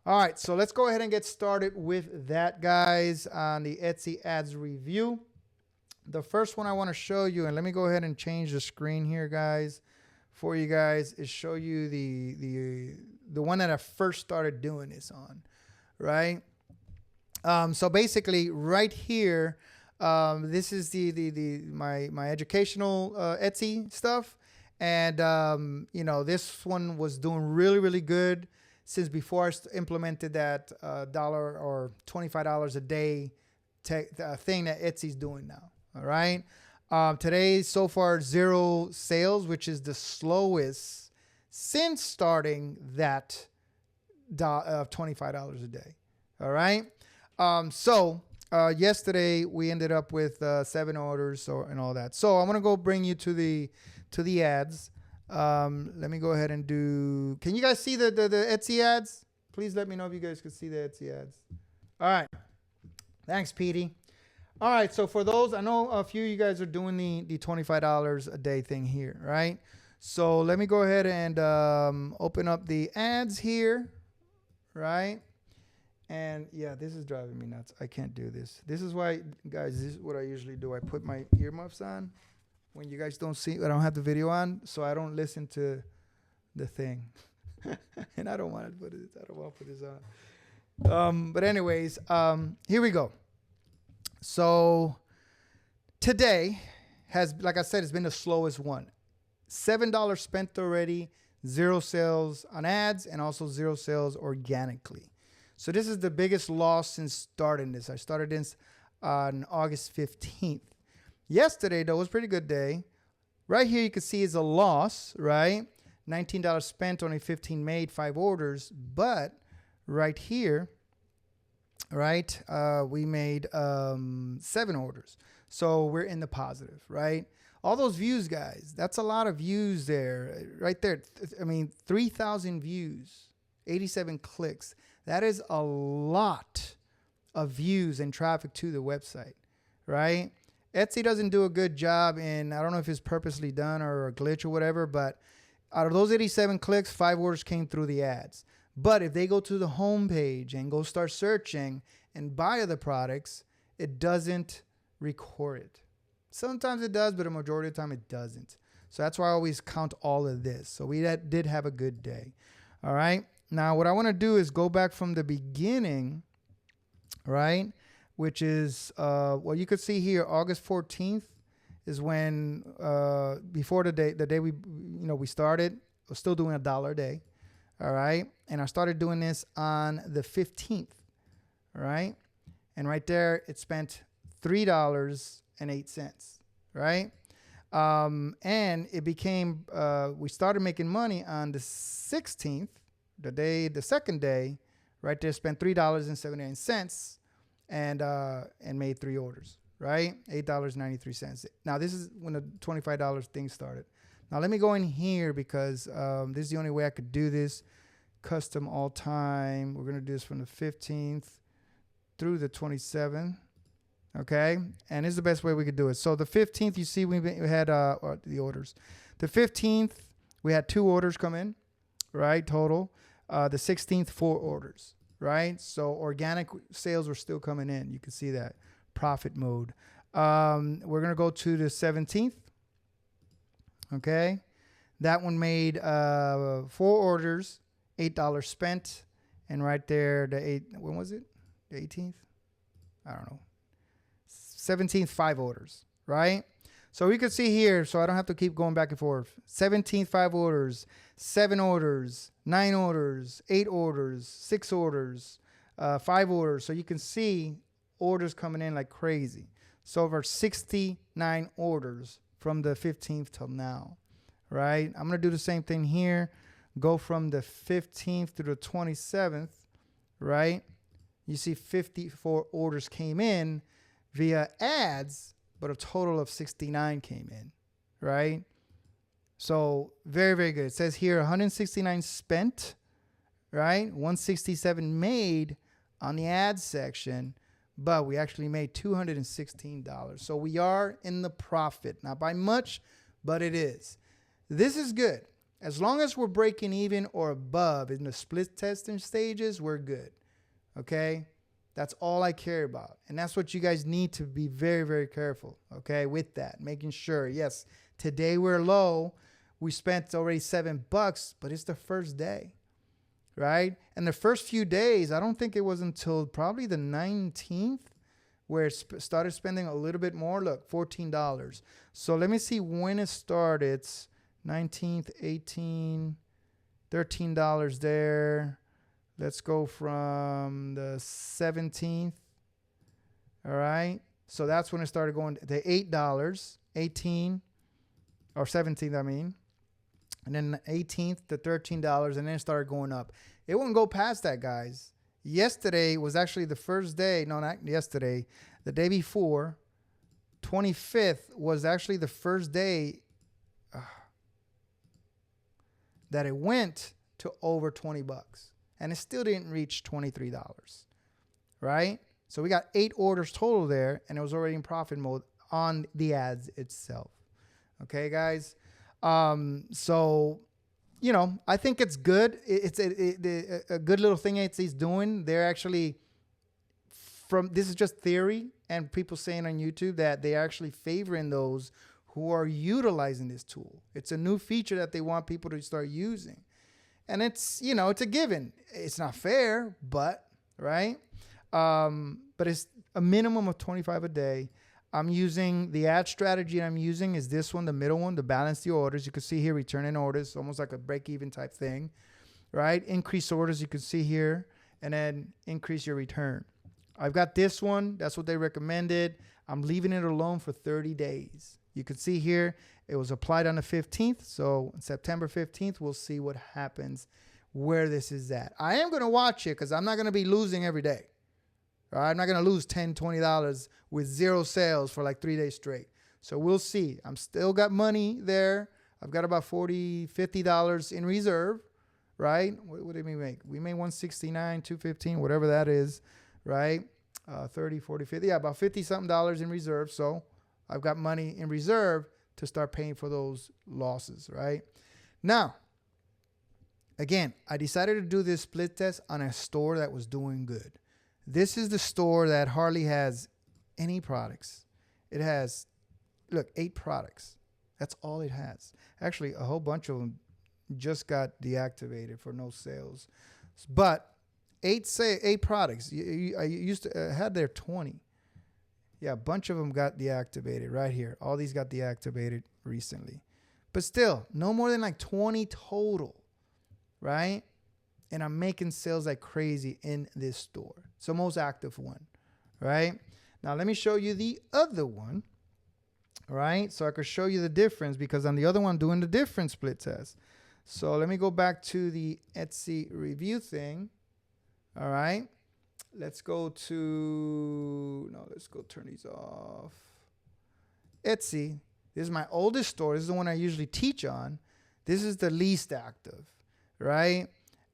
All right, so let's go ahead and get started with that, guys, on the Etsy ads review. The first one I want to show you, and let me go ahead and change the screen here, guys, for you guys, is show you the one that I first started doing this on, right? So basically, right here, this is my educational Etsy stuff, and you know, this one was doing really good since before I implemented that $1 or $25 a day thing that Etsy's doing now. All right. Today, so far, 0 sales, which is the slowest since starting that $25 a day. All right. Yesterday we ended up with 7 orders and all that. So I'm gonna go bring you to the ads. Let me go ahead and do. Can you guys see the Etsy ads? Please let me know if you guys can see the Etsy ads. All right. Thanks, Petey. All right. So for those, I know a few of you guys are doing the $25 a day thing here, right? So let me go ahead and open up the ads here, right? And yeah, this is driving me nuts. I can't do this. This is why, guys, this is what I usually do. I put my earmuffs on when you guys don't see, I don't have the video on, so I don't listen to the thing. And I don't want to put this on. But anyways, here we go. So today has, like I said, it's been the slowest one. $7 spent already, 0 sales on ads, and also 0 sales organically. So this is the biggest loss since starting this. I started this on August 15th. Yesterday, though, was a pretty good day. Right here, you can see is a loss, right? $19 spent, only 15 made, 5 orders. But right here, right, we made 7 orders. So we're in the positive, right? All those views, guys, that's a lot of views there, right there. I mean, 3,000 views, 87 clicks. That is a lot of views and traffic to the website, right? Etsy doesn't do a good job in, I don't know if it's purposely done or a glitch or whatever, but out of those 87 clicks, 5 orders came through the ads. But if they go to the home page and go start searching and buy other products, it doesn't record it. Sometimes it does, but a majority of the time it doesn't. So that's why I always count all of this. So we did have a good day. All right. Now what I want to do is go back from the beginning, right? Which is, well, you could see here, August 14th is when, before the day we started, I was still doing $1 a day, all right? And I started doing this on the 15th, all right? And right there, it spent $3.08, right? And it became, we started making money on the 16th, the second day, right there, spent $3.79. And made 3 orders, right? $8.93. Now, this is when the $25 thing started. Now, let me go in here because this is the only way I could do this. Custom all time. We're going to do this from the 15th through the 27th, okay? And this is the best way we could do it. So the 15th, you see we had the orders. The 15th, we had 2 orders come in, right, total. The 16th, 4 orders. Right? So organic sales were still coming in. You can see that. Profit mode. We're going to go to the 17th. Okay. That one made 4 orders, $8 spent. And right there, when was it? The 18th? I don't know. 17th, 5 orders. Right? So we could see here, so I don't have to keep going back and forth. 17th, 5 orders, 7 orders, 9 orders, 8 orders, 6 orders, 5 orders. So you can see orders coming in like crazy. So over 69 orders from the 15th till now, right? I'm going to do the same thing here. Go from the 15th to the 27th, right? You see 54 orders came in via ads, but a total of 69 came in, right? So very, very good. It says here 169 spent, right? 167 made on the ads section, but we actually made $216. So we are in the profit, not by much, but it is. This is good. As long as we're breaking even or above in the split testing stages, we're good. Okay? That's all I care about. And that's what you guys need to be very, very careful, okay, with that. Making sure, yes, today we're low. We spent already $7, but it's the first day, right? And the first few days, I don't think it was until probably the 19th where it started spending a little bit more. Look, $14. So let me see when it started. It's 19th, 18, $13 there. Let's go from the 17th. All right. So that's when it started going to $8, 18 or 17th, I mean. And then the 18th to $13, and then it started going up. It wouldn't go past that, guys. Yesterday was actually the first day. No, not yesterday. The day before, 25th, was actually the first day that it went to over $20. And it still didn't reach $23, right? So we got 8 orders total there, and it was already in profit mode on the ads itself. Okay, guys? So, you know, I think it's good. It's a good little thing Etsy's doing. They're actually, this is just theory, and people saying on YouTube that they're actually favoring those who are utilizing this tool. It's a new feature that they want people to start using. And it's, you know, it's a given. It's not fair, but, right? But it's a minimum of 25 a day. I'm using the ad strategy I'm using is this one, the middle one, to balance the orders. You can see here, returning orders, almost like a break-even type thing, right? Increase orders, you can see here, and then increase your return. I've got this one. That's what they recommended. I'm leaving it alone for 30 days. You can see here, it was applied on the 15th. So September 15th, we'll see what happens, where this is at. I am going to watch it because I'm not going to be losing every day. All right? I'm not going to lose $10, $20 with 0 sales for like 3 days straight. So we'll see. I'm still got money there. I've got about $40, $50 in reserve, right? What did we make? We made $169, $215, whatever that is, right? 30, 40, 50. Yeah, about 50 something dollars in reserve. So I've got money in reserve to start paying for those losses, right? Now, again, I decided to do this split test on a store that was doing good. This is the store that hardly has any products. It has, look, 8 products. That's all it has. Actually, a whole bunch of them just got deactivated for no sales. But 8 products. I used to had there 20. Yeah, a bunch of them got deactivated right here. All these got deactivated recently. But still, no more than like 20 total, right? And I'm making sales like crazy in this store. It's the most active one, right? Now, let me show you the other one, right? So I could show you the difference because on the other one, I'm doing the different split test. So let me go back to the Etsy review thing, all right? Let's go to, no, let's go turn these off. Etsy, this is my oldest store. This is the one I usually teach on. This is the least active, right?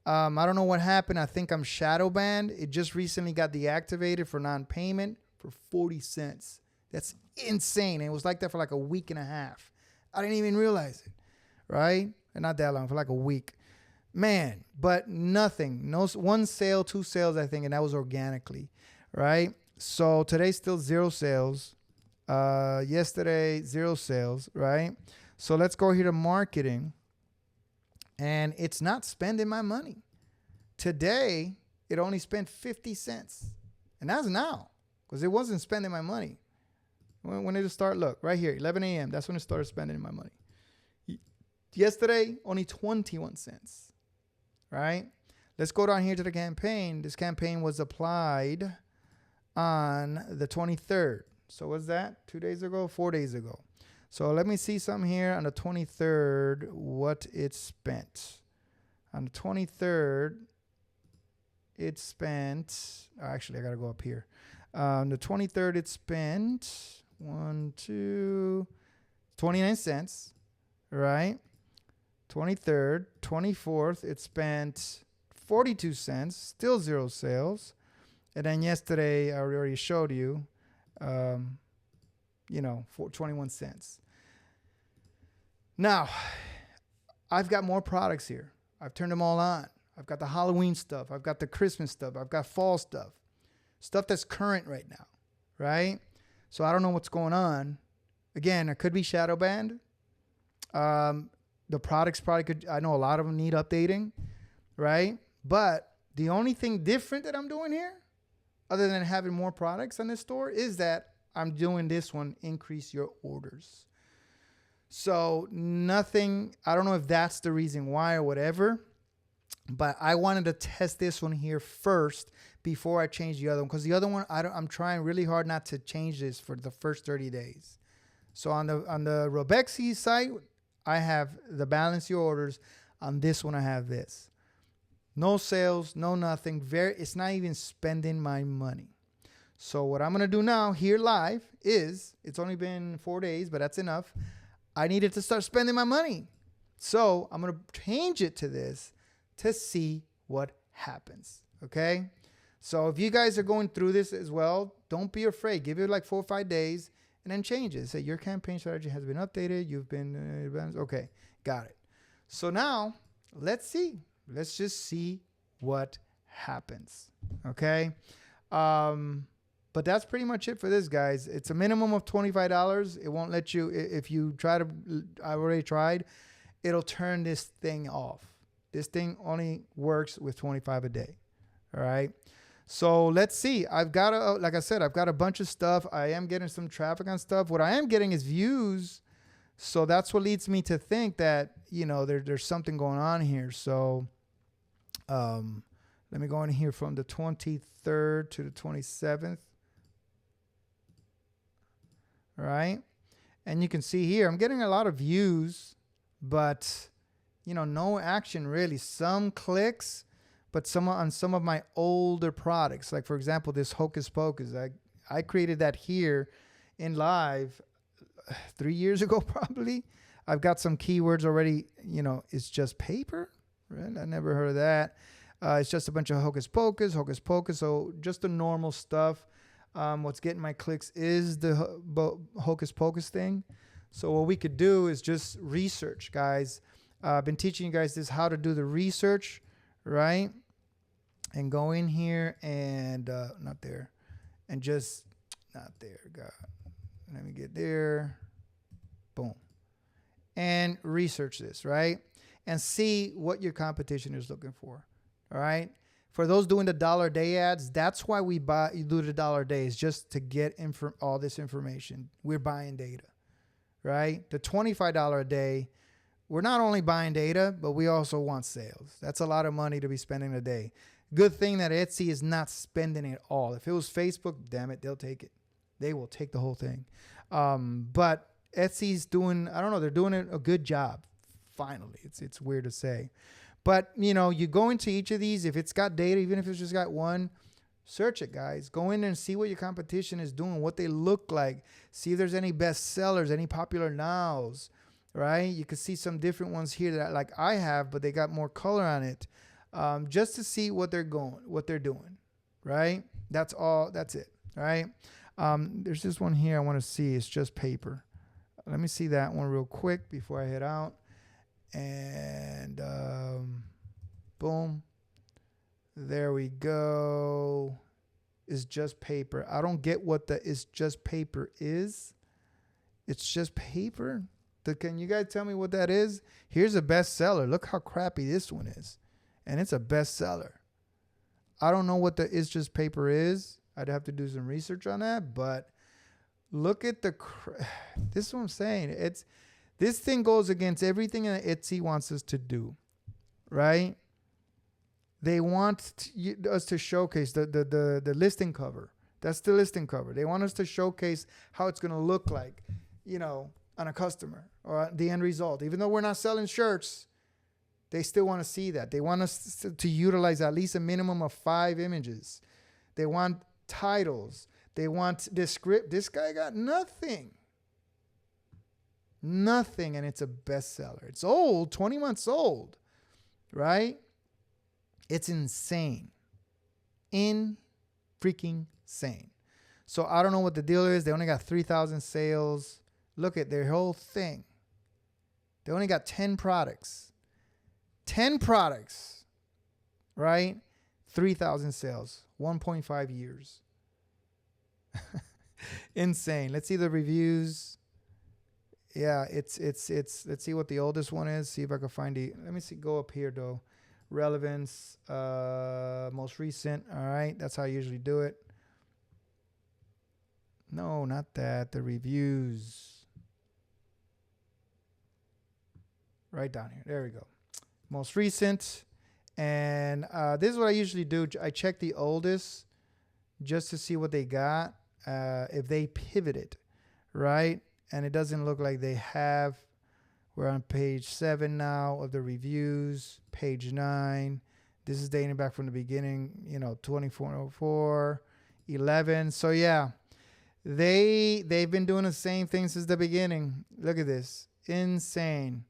I don't know what happened. I think I'm shadow banned. It just recently got deactivated for non-payment for 40 cents. That's insane. And it was like that for like a week and a half. I didn't even realize it, right? And not that long, for like a week. Man, but nothing. No, 1 sale, 2 sales, I think, and that was organically, right? So today's still 0 sales. Yesterday, 0 sales, right? So let's go here to marketing. And it's not spending my money. Today, it only spent 50 cents. And that's now, because it wasn't spending my money. When did it start? Look, right here, 11 a.m. That's when it started spending my money. Yesterday, only 21 cents, right? Let's go down here to the campaign. This campaign was applied on the 23rd. So what's that? 2 days ago? 4 days ago. So let me see something here on the 23rd, what it spent. On the 23rd, it spent, actually, I got to go up here. On the 23rd, it spent 29 cents, right? 23rd, 24th, it spent 42 cents, still 0 sales. And then yesterday, I already showed you, 21 cents. Now, I've got more products here. I've turned them all on. I've got the Halloween stuff. I've got the Christmas stuff. I've got fall stuff. Stuff that's current right now, right? So I don't know what's going on. Again, it could be shadow banned. The products probably could, I know a lot of them need updating, right? But the only thing different that I'm doing here, other than having more products on this store, is that I'm doing this one, increase your orders. So nothing, I don't know if that's the reason why or whatever, but I wanted to test this one here first before I change the other one. Because the other one, I'm trying really hard not to change this for the first 30 days. So on the 𝗺cie site, I have the balance your orders. On this one, I have this. No sales, no nothing. It's not even spending my money. So what I'm going to do now here live is, it's only been 4 days, but that's enough. I needed to start spending my money. So I'm going to change it to this to see what happens. Okay. So if you guys are going through this as well, don't be afraid. Give it like 4 or 5 days and then change it. Say your campaign strategy has been updated. You've been, okay, got it. So now let's see. Let's just see what happens. Okay. But that's pretty much it for this, guys. It's a minimum of $25. It won't let you, if you try to, I've already tried, it'll turn this thing off. This thing only works with 25 a day. All right. So let's see. I've got like I said, I've got a bunch of stuff. I am getting some traffic on stuff. What I am getting is views. So that's what leads me to think that, there's something going on here. So let me go in here from the 23rd to the 27th. All right. And you can see here, I'm getting a lot of views, but, no action really. Some clicks, but on some of my older products, like, for example, this Hocus Pocus. I created that here in live 3 years ago, probably. I've got some keywords already. It's just paper. Right? I never heard of that. It's just a bunch of Hocus Pocus. So just the normal stuff. What's getting my clicks is the Hocus Pocus thing. So what we could do is just research, guys. I've been teaching you guys this, how to do the research, right? And go in here and, not there. And just, not there. God. Let me get there. Boom. And research this, right? And see what your competition is looking for. All right. For those doing the $1 a day ads, that's why we do the $1 a day, is just to get all this information. We're buying data, right? The $25 a day, we're not only buying data, but we also want sales. That's a lot of money to be spending a day. Good thing that Etsy is not spending it all. If it was Facebook, damn it, they'll take it. They will take the whole thing. But Etsy's doing, I don't know, they're doing a good job. Finally, it's weird to say. But, you go into each of these. If it's got data, even if it's just got one, search it, guys. Go in there and see what your competition is doing, what they look like. See if there's any best sellers, any popular nows, right? You can see some different ones here that like I have, but they got more color on it, just to see what they're doing, right? That's all. That's it, right? There's this one here I want to see. It's just paper. Let me see that one real quick before I head out. And boom, there we go. It's just paper. I don't get what the it's just paper is. It's just paper. Can you guys tell me what that is? Here's a bestseller. Look how crappy this one is, and it's a bestseller. I don't know what the it's just paper is. I'd have to do some research on that. But look at this is what I'm saying. This thing goes against everything that Etsy wants us to do, right? They want us to showcase the listing cover. That's the listing cover. They want us to showcase how it's going to look like, on a customer or the end result. Even though we're not selling shirts, they still want to see that. They want us to utilize at least a minimum of 5 images. They want titles. They want the script. This guy got nothing. Nothing, and it's a bestseller. It's old, 20 months old, right? It's insane. Freaking insane. So I don't know what the deal is. They only got 3,000 sales. Look at their whole thing. They only got 10 products. 10 products, right? 3,000 sales, 1.5 years. Insane. Let's see the reviews. Yeah, it's let's see what the oldest one is. See if I can find the, let me see, go up here though. Relevance, most recent. All right, that's how I usually do it. No, not that. The reviews. Right down here. There we go. Most recent. And this is what I usually do. I check the oldest just to see what they got. If they pivoted, right? And it doesn't look like they have. We're on page 7 now of the reviews. Page 9. This is dating back from the beginning, 2404, 11. So yeah, they've been doing the same thing since the beginning. Look at this. Insane.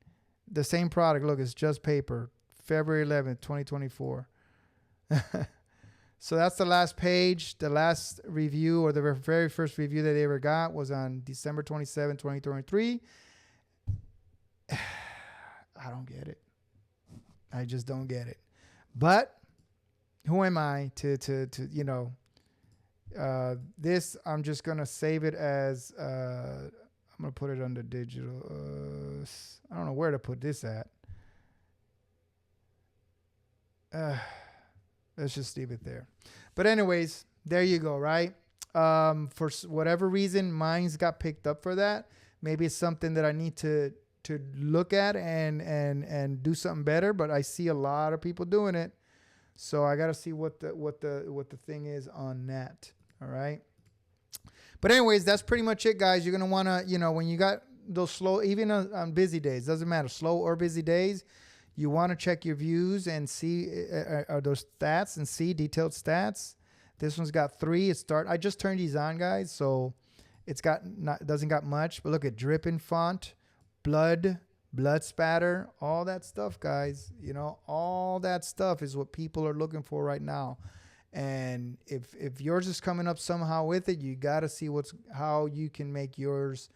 The same product. Look, it's just paper. February 11th, 2024. So that's the last page. The last review, or the very first review that they ever got, was on December 27, 2023. I don't get it. I just don't get it. But who am I to this, I'm just going to save it as, I'm going to put it under digital. I don't know where to put this at. Let's just leave it there. But anyways, there you go, right? For whatever reason, mine's got picked up for that. Maybe it's something that I need to look at and do something better. But I see a lot of people doing it, so I got to see what the thing is on that. All right. But anyways, that's pretty much it, guys. You're gonna wanna, when you got those slow, even on busy days, doesn't matter, slow or busy days. You want to check your views and see are those stats and see detailed stats. This one's got 3. I just turned these on, guys, so it's doesn't got much. But look at dripping font, blood spatter, all that stuff, guys. All that stuff is what people are looking for right now. And if yours is coming up somehow with it, you got to see how you can make yours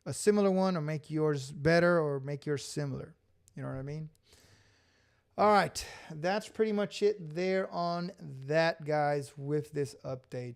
a similar one, or make yours better, or make yours similar. You know what I mean? All right, that's pretty much it there on that, guys, with this update.